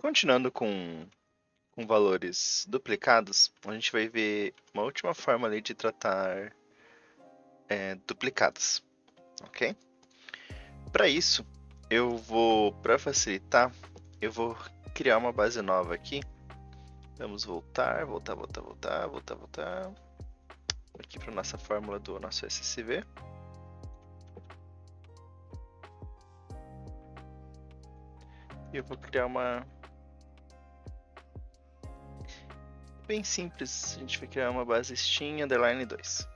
Continuando com valores duplicados, a gente vai ver uma última forma ali de tratar duplicadas, ok? Para isso, para facilitar, eu vou criar uma base nova aqui. Vamos voltar aqui para nossa fórmula do nosso SSV. E eu vou criar uma bem simples. A gente vai criar uma base Steam underline 2.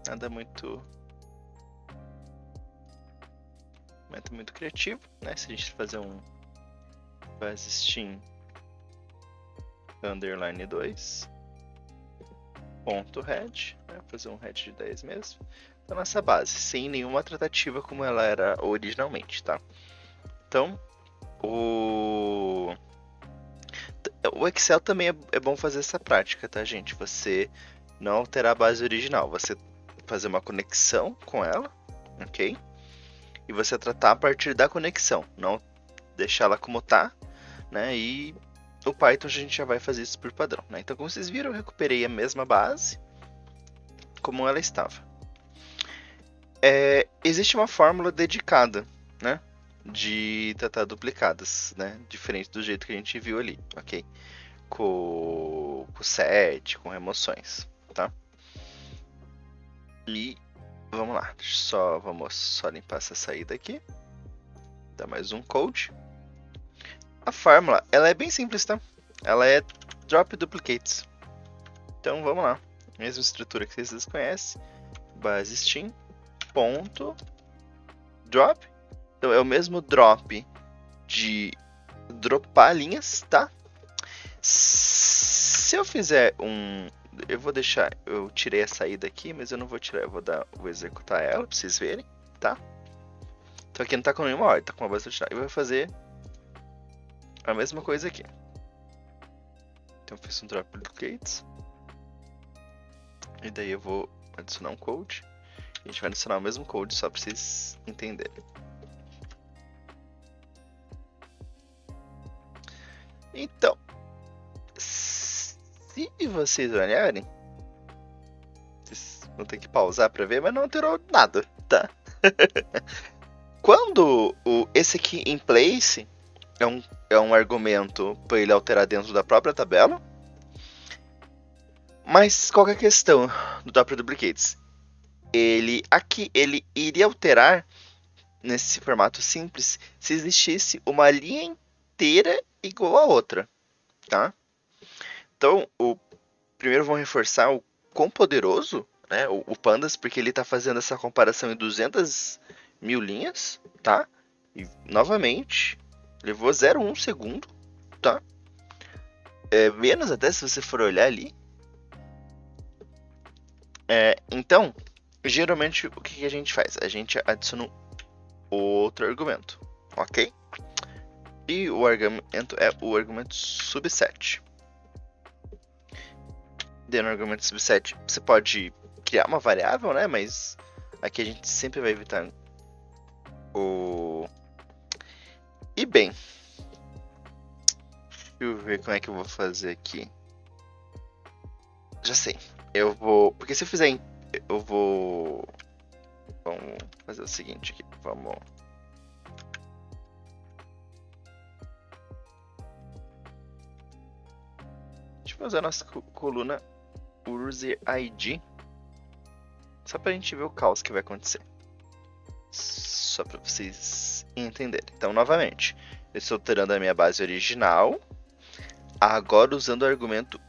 Nada muito criativo, né? Se a gente fazer um base Steam underline 2 ponto head, né? Fazer um head de 10 mesmo. Então nossa base, sem nenhuma tratativa como ela era originalmente, tá? Então o Excel também é bom fazer essa prática, tá, gente? Você não alterar a base original, você fazer uma conexão com ela, ok? E você tratar a partir da conexão, não deixar ela como tá, né? E no Python a gente já vai fazer isso por padrão, né? Então, como vocês viram, eu recuperei a mesma base como ela estava. Existe uma fórmula dedicada, né? De tratar duplicadas, né? Diferente do jeito que a gente viu ali, ok? Com set, com remoções, tá? E vamos lá, vamos só limpar essa saída aqui. Dá mais um code. A fórmula, ela é bem simples, tá? Ela é drop duplicates. Então vamos lá. Mesma estrutura que vocês conhecem. Base Steam. Ponto. Drop. Então é o mesmo drop de dropar linhas, tá? Se eu fizer um... Eu vou deixar... Eu tirei a saída aqui, mas eu não vou tirar. Vou executar ela pra vocês verem, tá? Então aqui não tá com nenhuma ordem, tá com uma base original. Eu vou fazer a mesma coisa aqui. Então eu fiz um drop duplicates. E daí eu vou adicionar um code. A gente vai adicionar o mesmo code só para vocês entenderem. Então, se vocês olharem, vocês vão ter que pausar para ver, mas não alterou nada, tá? Quando esse aqui in place é um argumento para ele alterar dentro da própria tabela. Mas qual que é a questão do Doppler Duplicates? Ele iria alterar nesse formato simples se existisse uma linha inteira igual a outra, tá? Então, primeiro vamos reforçar o quão poderoso, né, o Pandas, porque ele está fazendo essa comparação em 200 mil linhas, tá? E, novamente, levou 0,1 segundo, tá? Menos até se você for olhar ali. Então, geralmente, o que a gente faz? A gente adiciona outro argumento, ok? E o argumento é o argumento subset. Dentro do argumento subset, você pode criar uma variável, né? Mas aqui a gente sempre vai evitar o... E bem, deixa eu ver como é que eu vou fazer aqui. Já sei. Eu vou... Porque se eu fizer... Eu vou... Vamos fazer o seguinte aqui. Vamos... Deixa eu fazer a nossa coluna user ID. Só pra gente ver o caos que vai acontecer. Só pra vocês entenderem. Então, novamente, eu estou alterando a minha base original. Agora usando o argumento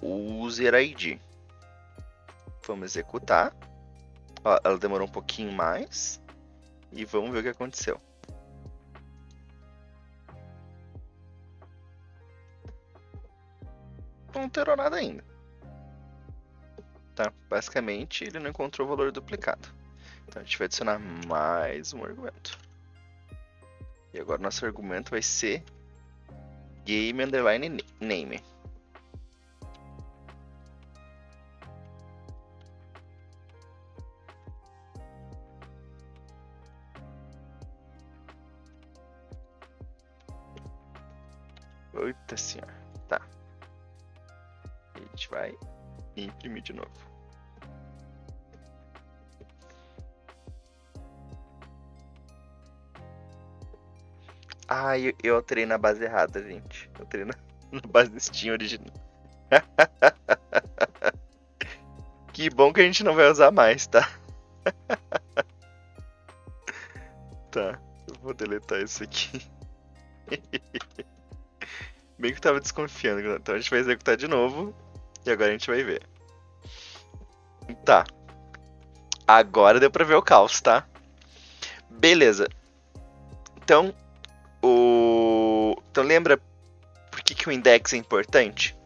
user ID. Vamos executar. Ó, ela demorou um pouquinho mais. E vamos ver o que aconteceu. Não alterou nada ainda. Tá? Basicamente, ele não encontrou o valor duplicado. Então a gente vai adicionar mais um argumento. E agora nosso argumento vai ser game underline name. Eita senhora. Tá. A gente vai imprimir de novo. Ah, eu alterei na base errada, gente. Eu alterei na base Steam original. Que bom que a gente não vai usar mais, tá? Tá, eu vou deletar isso aqui. Bem que eu tava desconfiando. Então a gente vai executar de novo. E agora a gente vai ver. Tá. Agora deu pra ver o caos, tá? Beleza. Então, Então lembra por que o index é importante?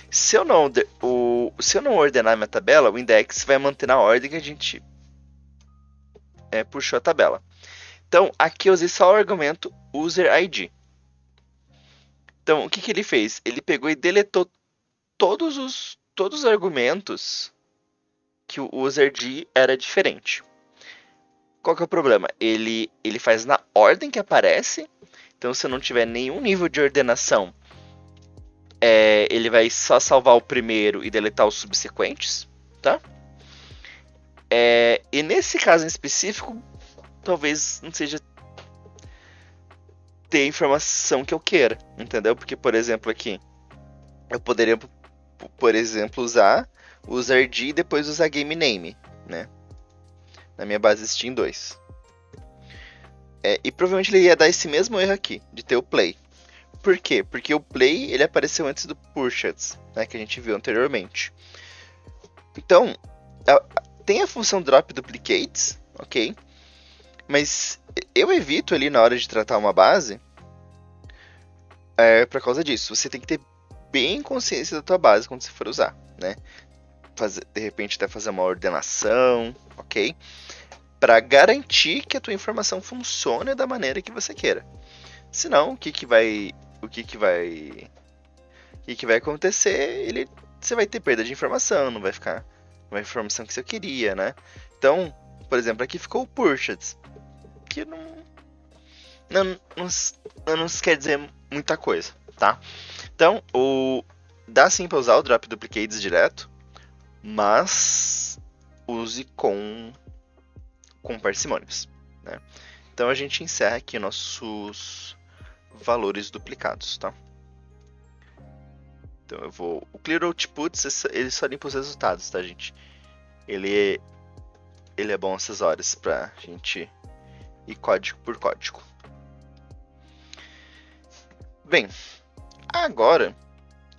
Se eu não ordenar minha tabela, o index vai manter na ordem que a gente puxou a tabela. Então, aqui eu usei só o argumento user_id. Então, o que ele fez? Ele pegou e deletou todos os argumentos que o user_id era diferente. Qual que é o problema? Ele faz na ordem que aparece. Então, se eu não tiver nenhum nível de ordenação, ele vai só salvar o primeiro e deletar os subsequentes, tá? E nesse caso em específico, talvez não seja ter a informação que eu queira, entendeu? Porque, por exemplo, aqui, eu poderia, por exemplo, usar o user_id e depois usar game name, né? Na minha base Steam 2. E provavelmente ele ia dar esse mesmo erro aqui, de ter o play. Por quê? Porque o play ele apareceu antes do pushed, né, que a gente viu anteriormente. Então, tem a função drop duplicates, ok? Mas eu evito ali na hora de tratar uma base por causa disso. Você tem que ter bem consciência da tua base quando você for usar, né? De repente até fazer uma ordenação, ok? Para garantir que a tua informação funcione da maneira que você queira. Senão, o que vai acontecer? Você vai ter perda de informação, não vai ficar uma informação que você queria, né? Então, por exemplo, aqui ficou o pushed, que não quer dizer muita coisa, tá? Então, dá sim para usar o drop duplicates direto, mas use com parcimônios, né? Então a gente encerra aqui nossos valores duplicados, tá? Então o clear outputs, ele só limpa os resultados, tá, gente? Ele é bom essas horas pra gente ir código por código. Bem, agora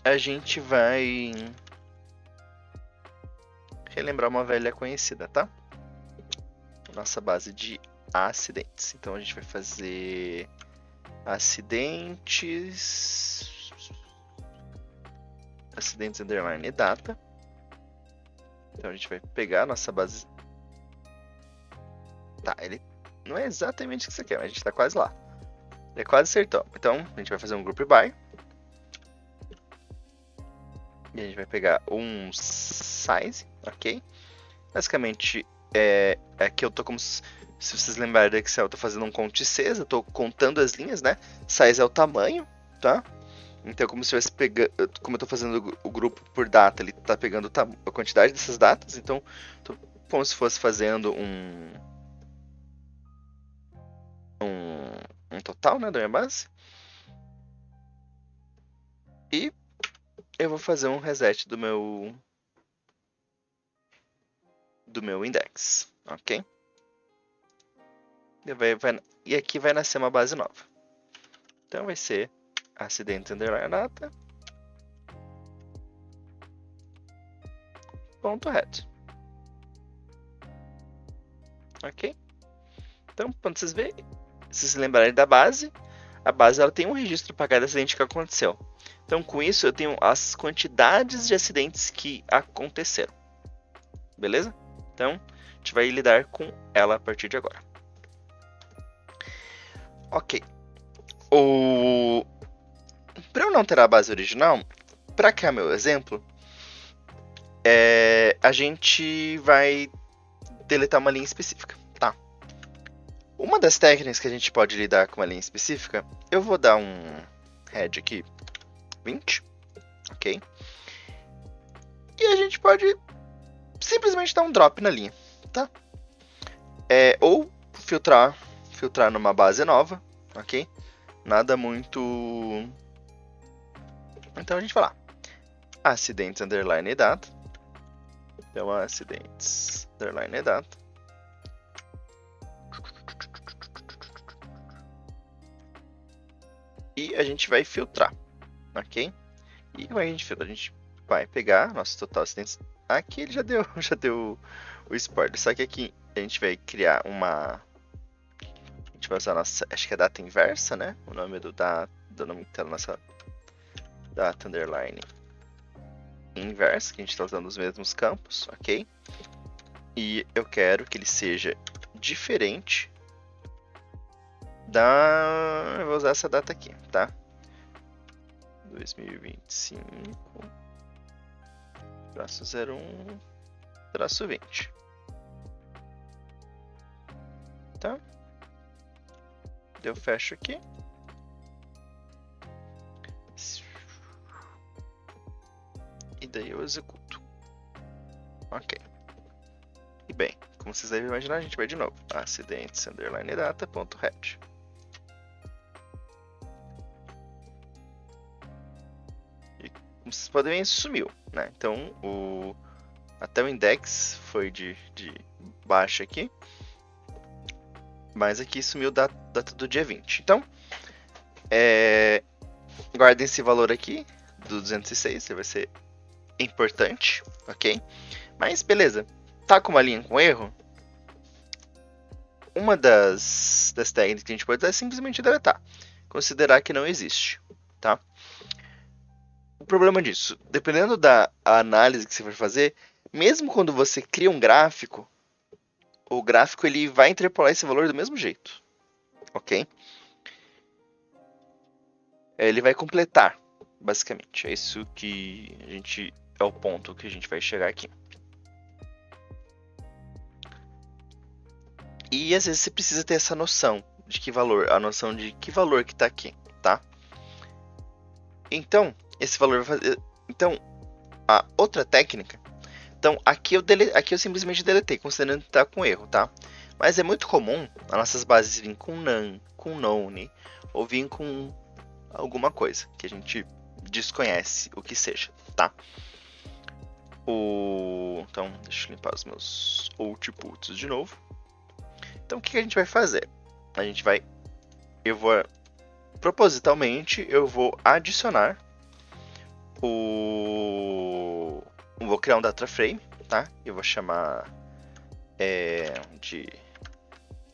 a gente vai relembrar uma velha conhecida, tá? Nossa base de acidentes. Então a gente vai fazer acidentes underline data. Então a gente vai pegar a nossa base. Tá, ele não é exatamente o que você quer, mas a gente tá quase lá. Ele quase acertou. Então a gente vai fazer um group by. E a gente vai pegar um size, ok? Basicamente, aqui eu tô como se vocês lembrarem do Excel, eu tô fazendo um count Cs, eu tô contando as linhas, né? Size é o tamanho, tá? Então, como se eu tô fazendo o grupo por data, ele tá pegando a quantidade dessas datas, então, como se fosse fazendo um total, né, da minha base. E eu vou fazer um reset do meu index, ok? E aqui vai nascer uma base nova. Então vai ser acidente underline data ponto head. Ok? Então, quando vocês verem, se vocês lembrarem da base, a base ela tem um registro para cada acidente que aconteceu. Então, com isso, eu tenho as quantidades de acidentes que aconteceram. Beleza? Então, a gente vai lidar com ela a partir de agora. Ok. Para eu não ter a base original, para criar meu exemplo, a gente vai deletar uma linha específica, tá? Uma das técnicas que a gente pode lidar com uma linha específica, eu vou dar um head aqui 20, ok? E a gente pode simplesmente dar um drop na linha, tá? Ou filtrar numa base nova, ok? Nada muito... Então a gente vai lá. Acidentes underline data. Então acidentes underline data. E a gente vai filtrar, ok? E como é que a gente filtra? A gente vai pegar nosso total acidentes. Aqui ele já deu o spoiler. Só que aqui a gente vai criar uma... A gente vai usar a nossa... Acho que é data inversa, né? O nome do nome que tá na nossa data underline inversa, que a gente está usando os mesmos campos, ok? E eu quero que ele seja diferente da... Eu vou usar essa data aqui, tá? 2025 traço 01 traço 20. Tá? Eu fecho aqui. E daí eu executo. Ok. E bem, como vocês devem imaginar, a gente vai de novo. Acidentes underline data.head. E como vocês podem ver, sumiu, né? Então até o index foi de baixo aqui. Mas aqui sumiu a data do dia 20. Então, guardem esse valor aqui do 206, vai ser importante, ok? Mas beleza, tá com uma linha com erro? Uma das técnicas que a gente pode usar é simplesmente deletar, considerar que não existe, tá? O problema disso, dependendo da análise que você for fazer, mesmo quando você cria um gráfico, o gráfico ele vai interpolar esse valor do mesmo jeito, ok? Ele vai completar, basicamente. É isso que a gente... É o ponto que a gente vai chegar aqui. E às vezes você precisa ter essa noção de que valor, a noção de que valor que está aqui, tá? Então, esse valor vai fazer... Então, a outra técnica... Então, aqui eu simplesmente deletei, considerando que está com erro, tá? Mas é muito comum as nossas bases virem com none, com known, ou virem com alguma coisa que a gente desconhece o que seja, tá? Então, deixa eu limpar os meus outputs de novo. Então, o que a gente vai fazer? Propositalmente, eu vou adicionar vou criar um data frame, tá? Eu vou chamar de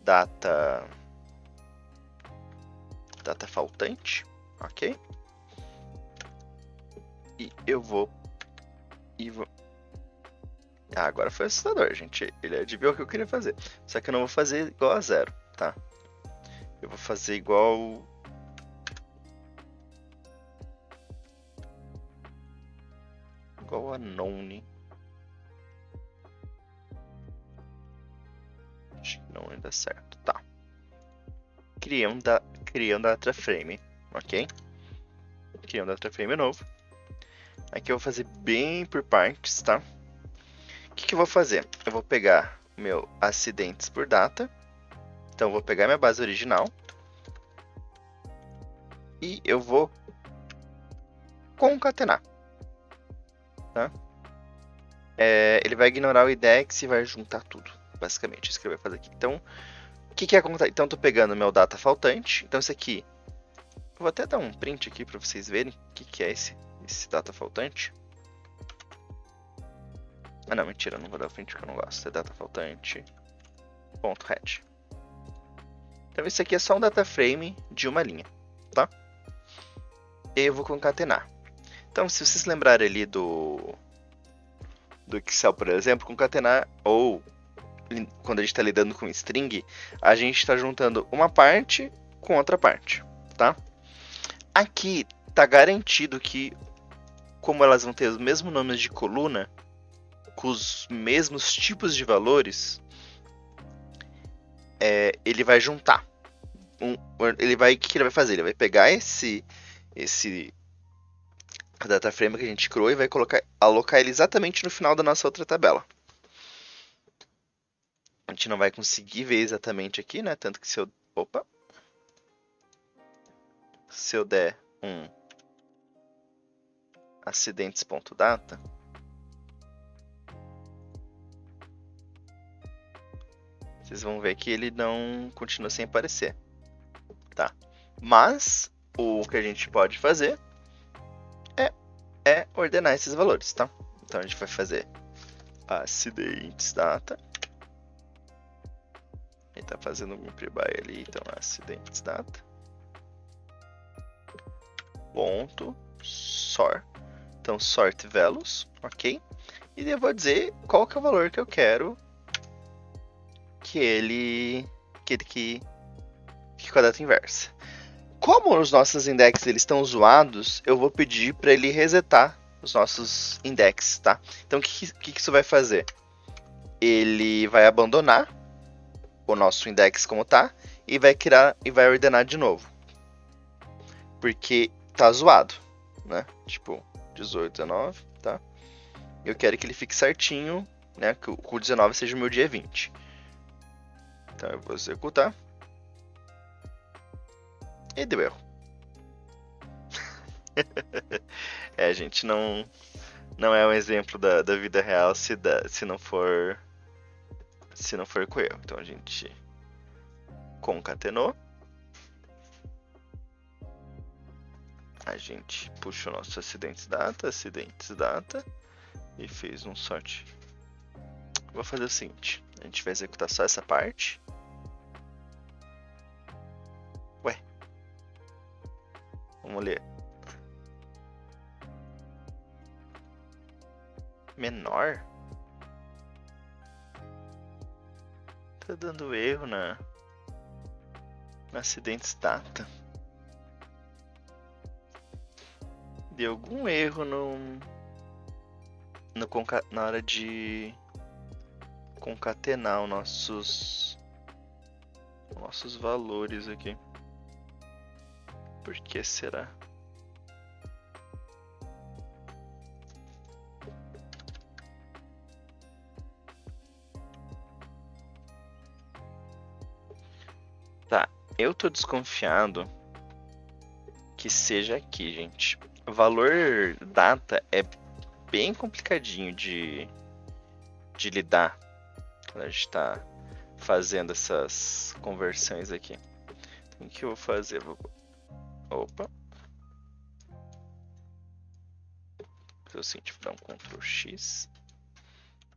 data faltante, ok? E eu vou... agora foi assustador, gente. Ele adivinhou o que eu queria fazer. Só que eu não vou fazer igual a 0, tá? Eu vou fazer igual... a known. Acho que não vai dar certo. Tá. Criei um data frame, ok? Criei um data frame novo. Aqui eu vou fazer bem por partes, tá? O que eu vou fazer? Eu vou pegar o meu acidentes por data. Então eu vou pegar minha base original. E eu vou concatenar. Tá? Ele vai ignorar o index e vai juntar tudo. Basicamente, isso que ele vai fazer aqui. Então, o que é concatenar? Então eu tô pegando o meu data faltante. Então esse aqui... Eu vou até dar um print aqui para vocês verem o que é esse data faltante. Ah não, mentira, não vou dar print porque eu não gosto. É data faltante. .head. Então esse aqui é só um data frame de uma linha, tá? E eu vou concatenar. Então se vocês lembrarem ali do Excel, por exemplo, concatenar, ou quando a gente está lidando com string, a gente está juntando uma parte com outra parte, tá? Aqui está garantido que, como elas vão ter os mesmos nomes de coluna, com os mesmos tipos de valores, ele vai juntar. O que ele vai fazer? Ele vai pegar esse a data frame que a gente criou e vai alocar ele exatamente no final da nossa outra tabela. A gente não vai conseguir ver exatamente aqui, né? Tanto que se eu... Opa! Se eu der um acidentes.data, vocês vão ver que ele não continua sem aparecer, tá? Mas o que a gente pode fazer é ordenar esses valores, tá? Então a gente vai fazer acidentes.data. Ele tá fazendo um pre-by ali, então acidentes.data. Ponto sort. Então sort values, ok? E eu vou dizer qual que é o valor que eu quero que fique com a data inversa. Como os nossos indexes eles estão zoados, eu vou pedir para ele resetar os nossos indexes, tá? Então o que isso vai fazer? Ele vai abandonar o nosso index como tá e vai criar e vai ordenar de novo. Porque tá zoado, né? Tipo, 18, 19, tá? Eu quero que ele fique certinho, né? Que o 19 seja o meu dia 20. Então eu vou executar. E deu erro. Gente, não é um exemplo da vida real se não for com erro. Então a gente concatenou. A gente puxa o nosso acidentes.data e fez um sort. Vou fazer o seguinte, a gente vai executar só essa parte. Ué. Vamos ler. Menor? Tá dando erro na acidentes.data. Deu algum erro na hora de concatenar os nossos valores aqui. Por que será? Tá, eu tô desconfiado que seja aqui, gente. O valor data é bem complicadinho de lidar quando a gente está fazendo essas conversões aqui. Então, o que eu vou fazer? Opa. Vou fazer o seguinte, vou dar um Ctrl X.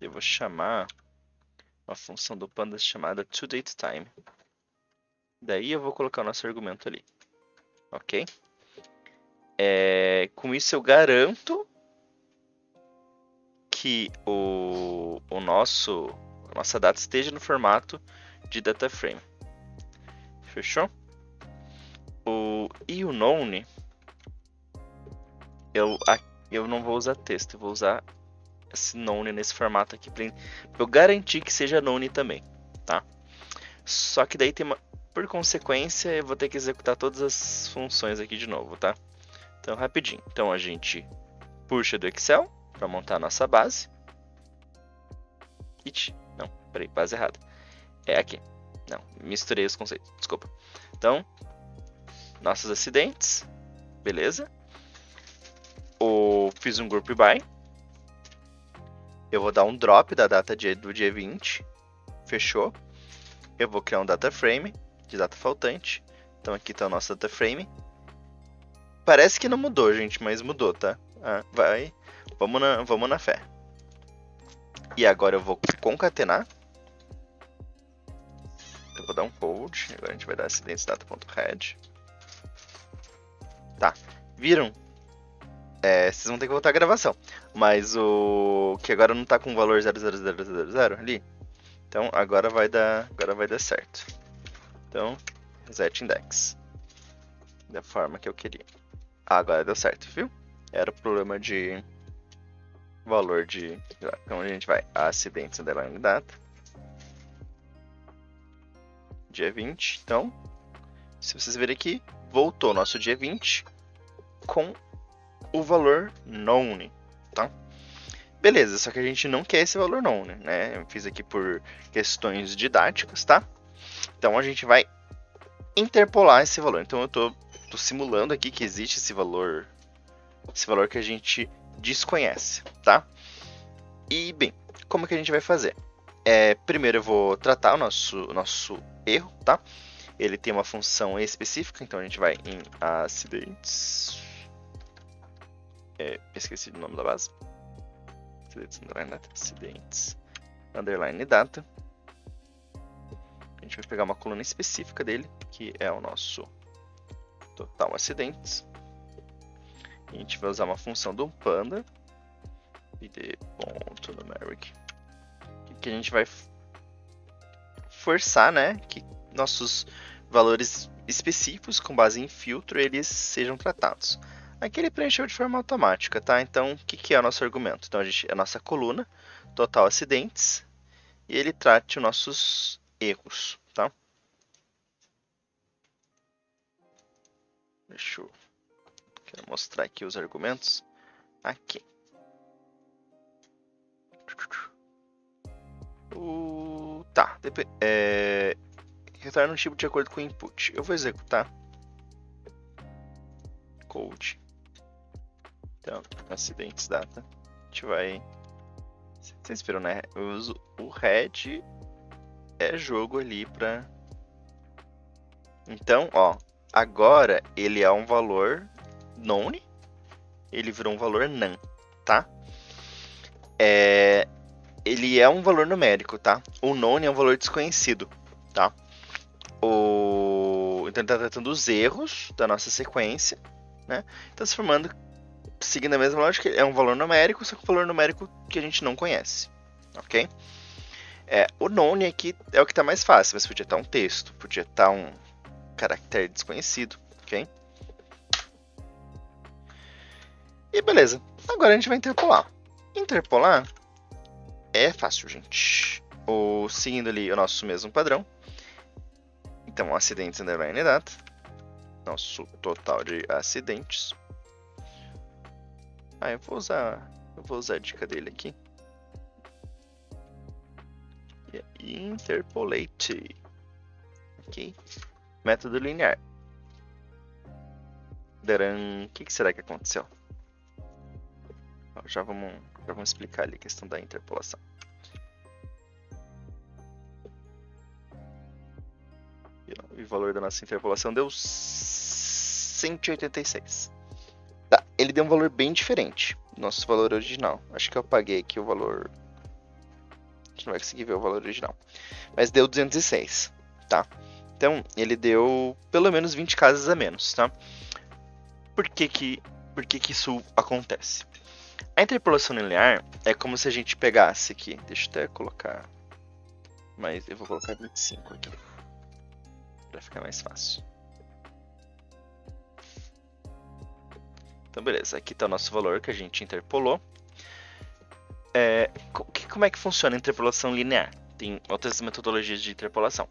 Eu vou chamar uma função do pandas chamada toDateTime. Daí eu vou colocar o nosso argumento ali. Ok? Com isso eu garanto que a nossa data esteja no formato de data frame. Fechou? E o none, eu não vou usar texto, eu vou usar esse none nesse formato aqui para eu garantir que seja none também, tá? Só que daí por consequência eu vou ter que executar todas as funções aqui de novo, tá? Então rapidinho. Então a gente puxa do Excel para montar a nossa base. Não, peraí, base errada. É aqui. Não, misturei os conceitos, desculpa. Então, nossos acidentes, beleza? Fiz um group by. Eu vou dar um drop da data do dia 20. Fechou. Eu vou criar um data frame de data faltante. Então aqui está o nosso data frame. Parece que não mudou, gente, mas mudou, tá? Vai. Vamos na fé. E agora eu vou concatenar. Eu vou dar um hold. Agora a gente vai dar acidentes.data.head. Tá. Viram? Vocês vão ter que voltar a gravação. Mas o que agora não tá com o valor 00000 ali. Então agora vai dar certo. Então, reset index. Da forma que eu queria. Agora deu certo, viu? Era o problema de valor de... Então a gente vai acidentes_data. Dia 20. Então, se vocês verem aqui, voltou nosso dia 20 com o valor known, tá? Beleza, só que a gente não quer esse valor known, né? Eu fiz aqui por questões didáticas, tá? Então a gente vai interpolar esse valor. Então eu tô simulando aqui que existe esse valor que a gente desconhece, tá? E bem, como que a gente vai fazer? Primeiro eu vou tratar o nosso erro, tá? Ele tem uma função específica, então a gente vai em acidentes. Esqueci o nome da base. Acidentes underline data. A gente vai pegar uma coluna específica dele, que é o nosso total acidentes. A gente vai usar uma função do panda, id.numeric, que a gente vai forçar, né, que nossos valores específicos com base em filtro eles sejam tratados. Aqui ele preencheu de forma automática, tá? Então, o que é o nosso argumento? Então, a nossa coluna, total acidentes, e ele trate os nossos erros, tá? Quero mostrar aqui os argumentos. Aqui. Tá. Retorna um tipo de acordo com o input. Eu vou executar. Code. Então, acidentes data. A gente vai... Vocês viram, né? Eu uso o head jogo ali pra... Então, ó. Agora ele é um valor known. Ele virou um valor none, tá? Ele é um valor numérico, tá? O known é um valor desconhecido, tá? Então ele está tratando os erros da nossa sequência, né? Transformando, seguindo a mesma lógica, é um valor numérico, só que um valor numérico que a gente não conhece, ok? O known aqui é o que está mais fácil, mas podia estar um texto, podia estar um caractere desconhecido, ok? E beleza, agora a gente vai interpolar. Interpolar é fácil, gente. Seguindo ali o nosso mesmo padrão. Então, acidentes underline data. Nosso total de acidentes. Eu vou usar a dica dele aqui. Interpolate. Ok. Método linear. O que será que aconteceu? Já vamos explicar ali a questão da interpolação. E o valor da nossa interpolação deu 186. Tá, ele deu um valor bem diferente do nosso valor original. Acho que eu apaguei aqui o valor. A gente não vai conseguir ver o valor original. Mas deu 206, tá? Então, ele deu pelo menos 20 casas a menos, tá? Por que isso acontece? A interpolação linear é como se a gente pegasse aqui. Deixa eu até colocar. Mas eu vou colocar 25 aqui. Pra ficar mais fácil. Então, beleza. Aqui está o nosso valor que a gente interpolou. Como é que funciona a interpolação linear? Tem outras metodologias de interpolação.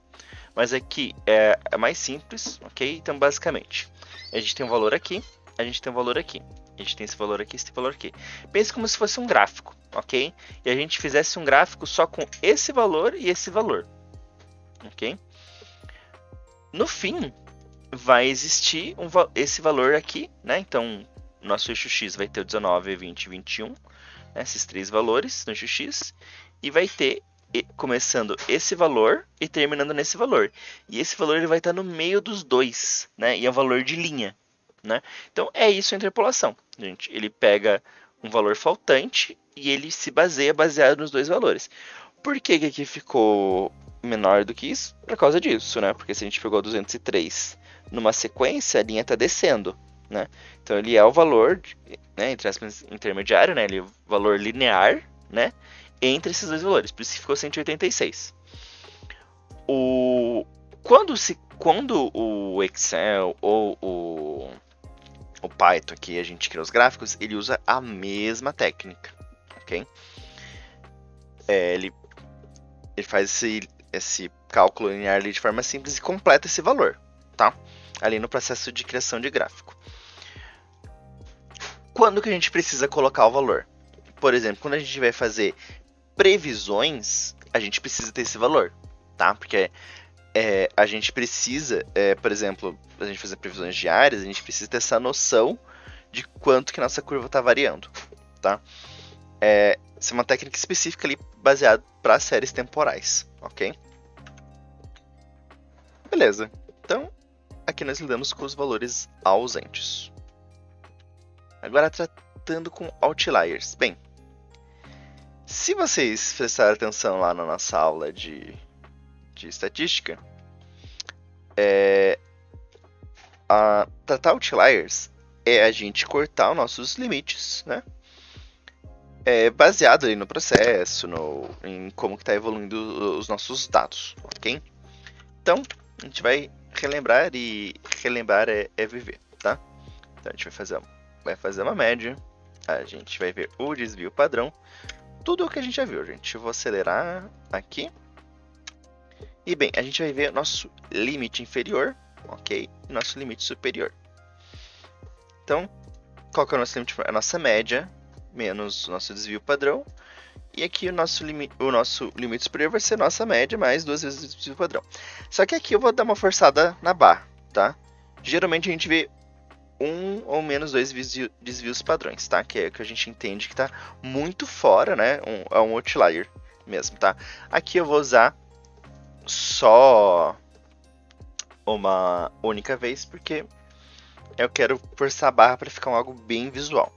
Mas aqui é mais simples, ok? Então, basicamente, a gente tem um valor aqui, a gente tem um valor aqui. A gente tem esse valor aqui, esse valor aqui. Pense como se fosse um gráfico, ok? E a gente fizesse um gráfico só com esse valor e esse valor, ok? No fim, vai existir esse valor aqui, né? Então, nosso eixo X vai ter o 19, 20 e 21, né? Esses três valores no eixo X. E vai ter, começando esse valor e terminando nesse valor. E esse valor ele vai estar no meio dos dois, né? E é um valor de linha, né? Então, é isso a interpolação, gente. Ele pega um valor faltante e ele se baseado nos dois valores. Por que aqui ficou menor do que isso? Por causa disso, né? Porque se a gente pegou 203 numa sequência, a linha está descendo, né? Então ele é o valor, né, entre aspas, intermediário, né? Ele é o valor linear, né? Entre esses dois valores. Por isso que ficou 186. Quando o Excel ou o Python aqui a gente cria os gráficos, ele usa a mesma técnica, ok? Ele faz esse cálculo linear ali de forma simples e completa esse valor, tá? Ali no processo de criação de gráfico. Quando que a gente precisa colocar o valor? Por exemplo, quando a gente vai fazer previsões, a gente precisa ter esse valor, tá? Porque a gente precisa, por exemplo, a gente fazer previsões diárias, a gente precisa ter essa noção de quanto que nossa curva está variando, tá? Essa é uma técnica específica ali baseada para séries temporais, ok? Beleza. Então, aqui nós lidamos com os valores ausentes. Agora, tratando com outliers. Bem, se vocês prestarem atenção lá na nossa aula de estatística, tratar outliers é a gente cortar os nossos limites, né? Baseado ali no processo, em como que está evoluindo os nossos dados, ok? Então, a gente vai relembrar e relembrar é viver, tá? Então a gente vai fazer uma média, a gente vai ver o desvio padrão, tudo o que a gente já viu, gente. Eu vou acelerar aqui. E bem, a gente vai ver nosso limite inferior, ok? E nosso limite superior. Então, qual que é o nosso limite? A nossa média menos o nosso desvio padrão. E aqui o nosso limite superior vai ser nossa média mais 2 vezes o desvio padrão. Só que aqui eu vou dar uma forçada na barra, tá? Geralmente a gente vê um ou menos 2 desvios padrões, tá? Que é o que a gente entende que está muito fora, né? É um outlier mesmo, tá? Aqui eu vou usar só uma única vez, porque eu quero forçar a barra para ficar algo bem visual.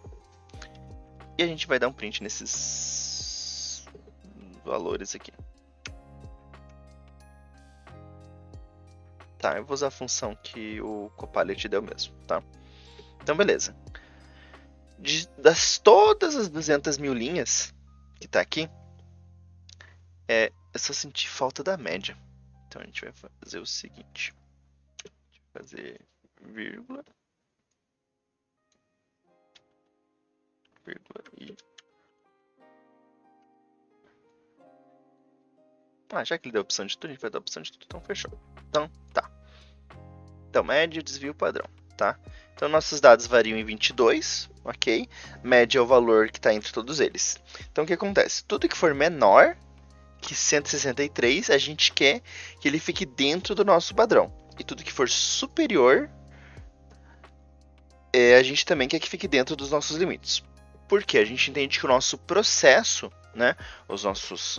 E a gente vai dar um print nesses valores aqui. Tá, eu vou usar a função que o Copilot deu mesmo, tá? Então, beleza. Das todas as 200 mil linhas que tá aqui, eu só senti falta da média. Então, a gente vai fazer o seguinte. A gente vai fazer vírgula. E... já que ele deu a opção de tudo, a gente vai dar a opção de tudo, então fechou. Então, tá. Então, média, desvio padrão, tá? Então, nossos dados variam em 22, ok? Média é o valor que está entre todos eles. Então, o que acontece? Tudo que for menor que 163, a gente quer que ele fique dentro do nosso padrão. E tudo que for superior, a gente também quer que fique dentro dos nossos limites. Porque a gente entende que o nosso processo, né,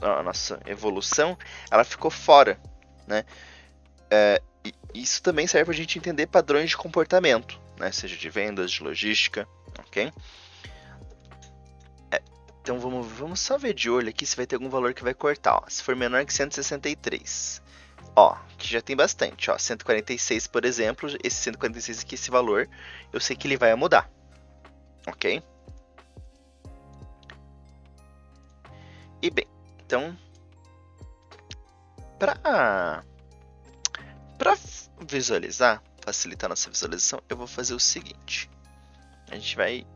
a nossa evolução, ela ficou fora, né? Isso também serve para a gente entender padrões de comportamento, né, seja de vendas, de logística, ok? Então vamos só ver de olho aqui se vai ter algum valor que vai cortar. Ó. Se for menor que 163, que já tem bastante. 146, por exemplo, esse 146 aqui, esse valor, eu sei que ele vai mudar, ok? E bem, então, para visualizar, facilitar nossa visualização, eu vou fazer o seguinte. A gente vai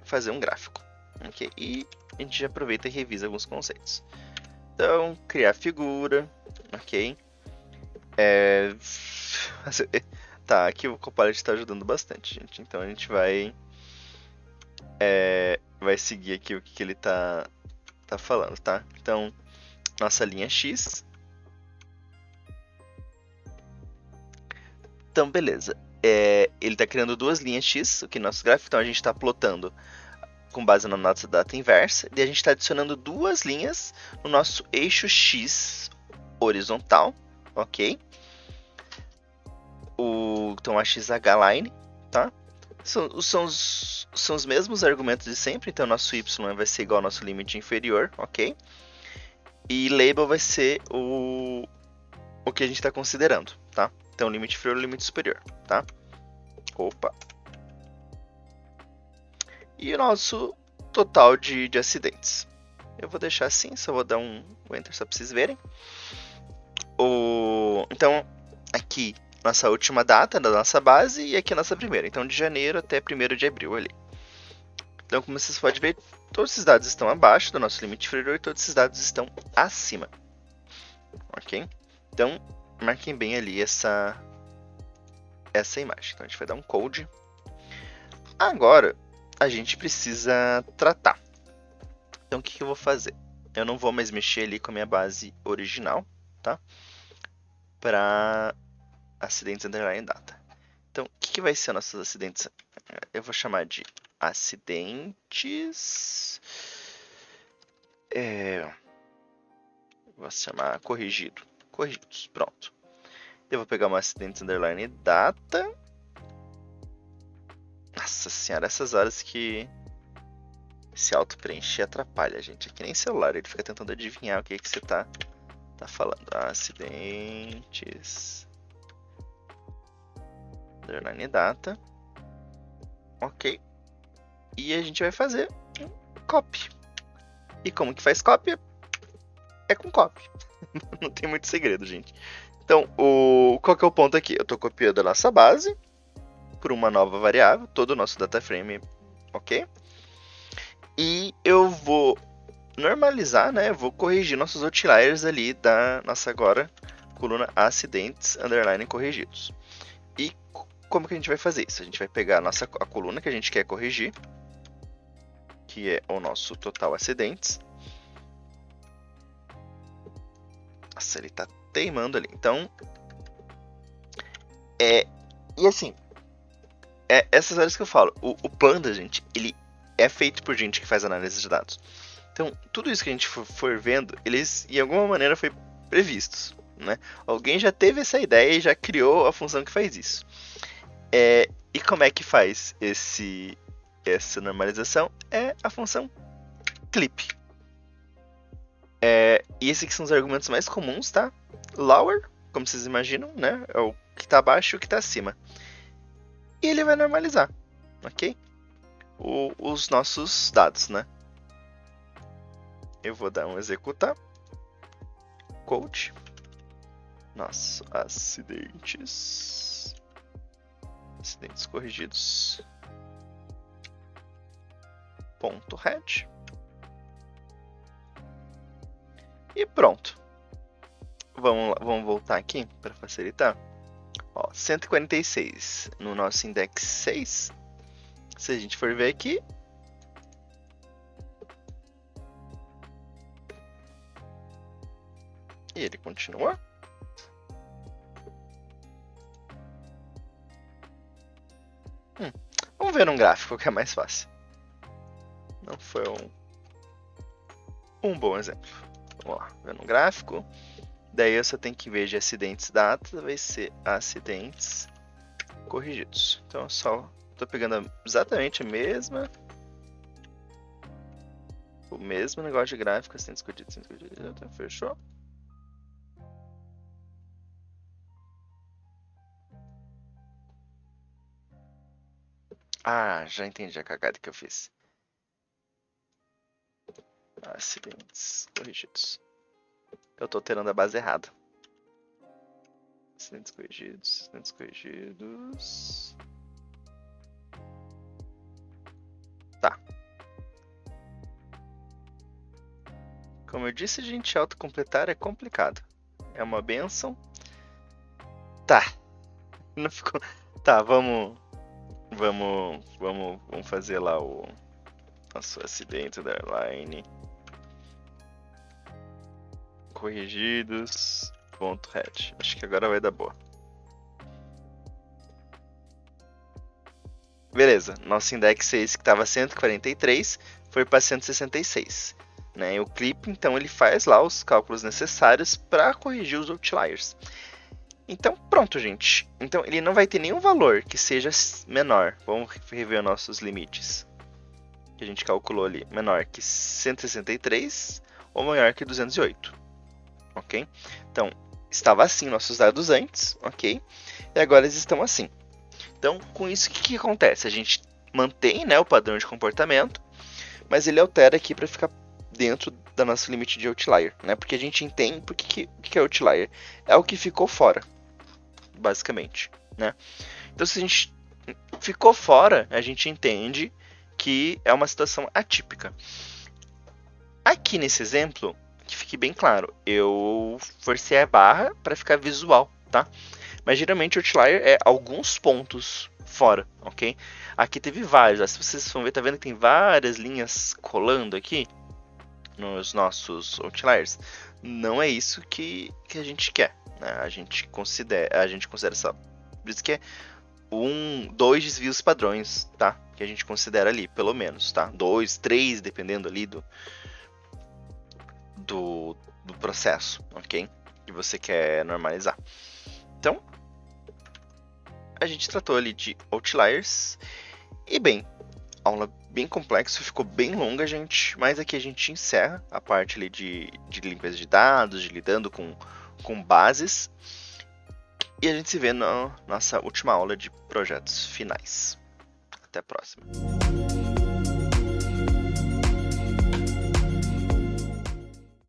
fazer um gráfico, ok? E a gente já aproveita e revisa alguns conceitos. Então, criar figura, ok? Tá, aqui o Copilot está ajudando bastante, gente. Então a gente vai seguir aqui o que ele tá falando, tá? Então, nossa linha X. Então, beleza. Ele está criando duas linhas X, aqui no nosso gráfico. Então a gente está plotando com base na nossa data inversa. E a gente está adicionando duas linhas no nosso eixo X horizontal, ok? Então a XH-line, tá? São os mesmos argumentos de sempre, então nosso y vai ser igual ao nosso limite inferior, ok? E label vai ser o que a gente está considerando, tá? Então limite inferior e limite superior, tá? Opa! E o nosso total de acidentes. Eu vou deixar assim, só vou dar um enter só para vocês verem. Então, aqui nossa última data da nossa base e aqui a nossa primeira. Então, de janeiro até 1º de abril ali. Então, como vocês podem ver, todos esses dados estão abaixo do nosso limite inferior e todos esses dados estão acima. Ok? Então, marquem bem ali essa imagem. Então, a gente vai dar um code. Agora, a gente precisa tratar. Então o que eu vou fazer? Eu não vou mais mexer ali com a minha base original, tá? Para acidentes underline data. Então, o que vai ser nossos acidentes? Eu vou chamar de acidentes. Vou chamar corrigidos, pronto. Eu vou pegar uma acidentes underline data. Nossa senhora, essas horas que esse auto-preencher atrapalha, gente. É que nem celular, ele fica tentando adivinhar o que você tá falando. Acidentes underline data. Ok. E a gente vai fazer um copy. E como que faz cópia? É com copy. Não tem muito segredo, gente. Então, qual que é o ponto aqui? Eu estou copiando a nossa base por uma nova variável, todo o nosso data frame, ok? E eu vou normalizar, né? Vou corrigir nossos outliers ali da nossa agora coluna acidentes underline corrigidos. E como que a gente vai fazer isso? A gente vai pegar a coluna que a gente quer corrigir, que é o nosso total acidentes. Nossa, ele tá teimando ali. Então, e assim, essas áreas que eu falo, o Panda, gente, ele é feito por gente que faz análise de dados. Então, tudo isso que a gente for vendo, eles, de alguma maneira, foi previstos, né? Alguém já teve essa ideia e já criou a função que faz isso. E como é que faz essa normalização? É a função clip. E esses aqui são os argumentos mais comuns, tá? Lower, como vocês imaginam, né? É o que está abaixo e o que está acima. E ele vai normalizar, ok? Os nossos dados, né? Eu vou dar um executar. Code. Nossos acidentes. Acidentes corrigidos. Ponto head. E pronto. Vamos voltar aqui para facilitar. Ó, 146 no nosso index 6. Se a gente for ver aqui, e ele continua. Vamos ver um gráfico que é mais fácil. Não foi um bom exemplo. Vamos lá, vendo um gráfico. Daí eu só tenho que ver de acidentes data, vai ser acidentes corrigidos. Então eu só estou pegando exatamente o mesmo negócio de gráfico, acidentes corrigidos, então, fechou? Ah, já entendi a cagada que eu fiz. Acidentes corrigidos. Eu tô alterando a base errada. Acidentes corrigidos. Tá. Como eu disse, gente, autocompletar é complicado. É uma benção. Tá. Não ficou. Tá, vamos fazer lá o nosso acidente da airline. Corrigidos. Ponto head. Acho que agora vai dar boa. Beleza, nosso index 6 que estava 143 foi para 166. Né? E o clip, então, ele faz lá os cálculos necessários para corrigir os outliers. Então, pronto, gente. Então, ele não vai ter nenhum valor que seja menor. Vamos rever nossos limites. Que a gente calculou ali. Menor que 163 ou maior que 208. Ok? Então, estava assim nossos dados antes. Ok? E agora eles estão assim. Então, com isso, o que acontece? A gente mantém, né, o padrão de comportamento, mas ele altera aqui para ficar dentro da nosso limite de outlier, né? Porque a gente entende o que é outlier. É o que ficou fora, basicamente, né? Então, se a gente ficou fora, a gente entende que é uma situação atípica. Aqui nesse exemplo, que fique bem claro, eu forcei a barra para ficar visual, tá? Mas geralmente outlier é alguns pontos fora, ok? Aqui teve vários, se vocês vão ver, tá vendo que tem várias linhas colando aqui nos nossos outliers? Não é isso que a gente quer, né? A gente considera essa, por isso que é dois desvios padrões, tá? Que a gente considera ali, pelo menos, tá? 2, 3, dependendo ali do processo, ok? Que você quer normalizar. Então, a gente tratou ali de outliers. E bem, aula bem complexa, ficou bem longa, gente. Mas aqui a gente encerra a parte ali de limpeza de dados, de lidando com bases. E a gente se vê na nossa última aula de projetos finais. Até a próxima.